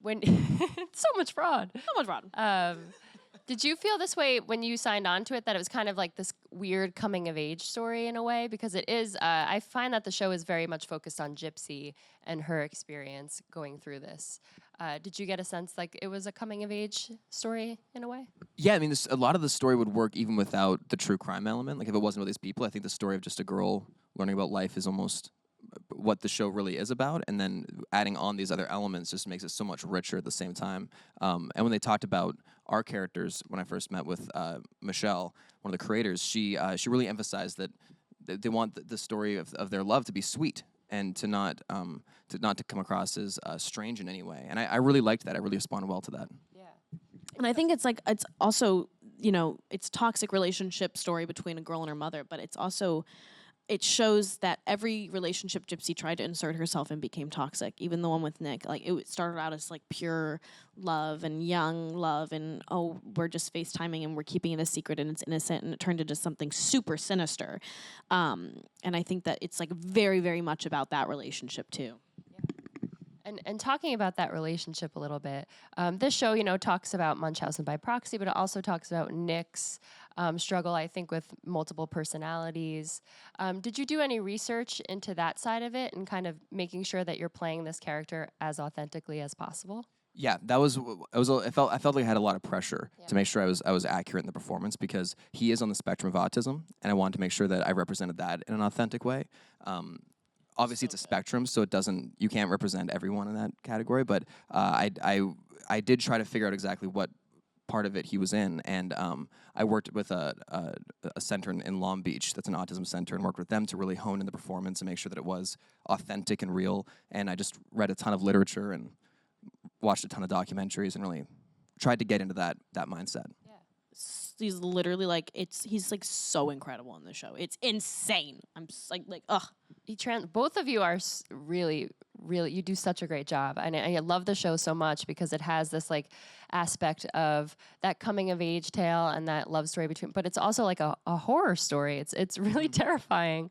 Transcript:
when so much fraud. So much fraud. Did you feel this way when you signed on to it, that it was kind of like this weird coming of age story in a way? Because it is, I find that the show is very much focused on Gypsy and her experience going through this. Did you get a sense like it was a coming of age story in a way? Yeah, I mean, a lot of the story would work even without the true crime element. Like if it wasn't with these people, I think the story of just a girl learning about life is almost what the show really is about, and then adding on these other elements just makes it so much richer at the same time. And when they talked about our characters, when I first met with Michelle, one of the creators, she really emphasized that they want the story of their love to be sweet and to not to come across as strange in any way. And I really liked that. I really responded well to that. Yeah. And I think it's like, it's also, it's toxic relationship story between a girl and her mother, but it's also, it shows that every relationship Gypsy tried to insert herself in became toxic. Even the one with Nick, like it started out as like pure love and young love, and we're just FaceTiming and we're keeping it a secret and it's innocent, and it turned into something super sinister. And I think that it's like very, very much about that relationship too. And talking about that relationship a little bit, this show, talks about Munchausen by proxy, but it also talks about Nick's struggle, I think, with multiple personalities. Did you do any research into that side of it and kind of making sure that you're playing this character as authentically as possible? Yeah, I felt like I had a lot of pressure to make sure I was accurate in the performance, because he is on the spectrum of autism, and I wanted to make sure that I represented that in an authentic way. Obviously, it's a spectrum, so you can't represent everyone in that category. But I did try to figure out exactly what part of it he was in, and I worked with a center in Long Beach that's an autism center, and worked with them to really hone in the performance and make sure that it was authentic and real. And I just read a ton of literature and watched a ton of documentaries and really tried to get into that mindset. He's literally like, he's like so incredible in the show. It's insane. I'm just like ugh. Both of you are really, really, you do such a great job. And I love the show so much because it has this like aspect of that coming of age tale and that love story between, but it's also like a horror story. It's really terrifying.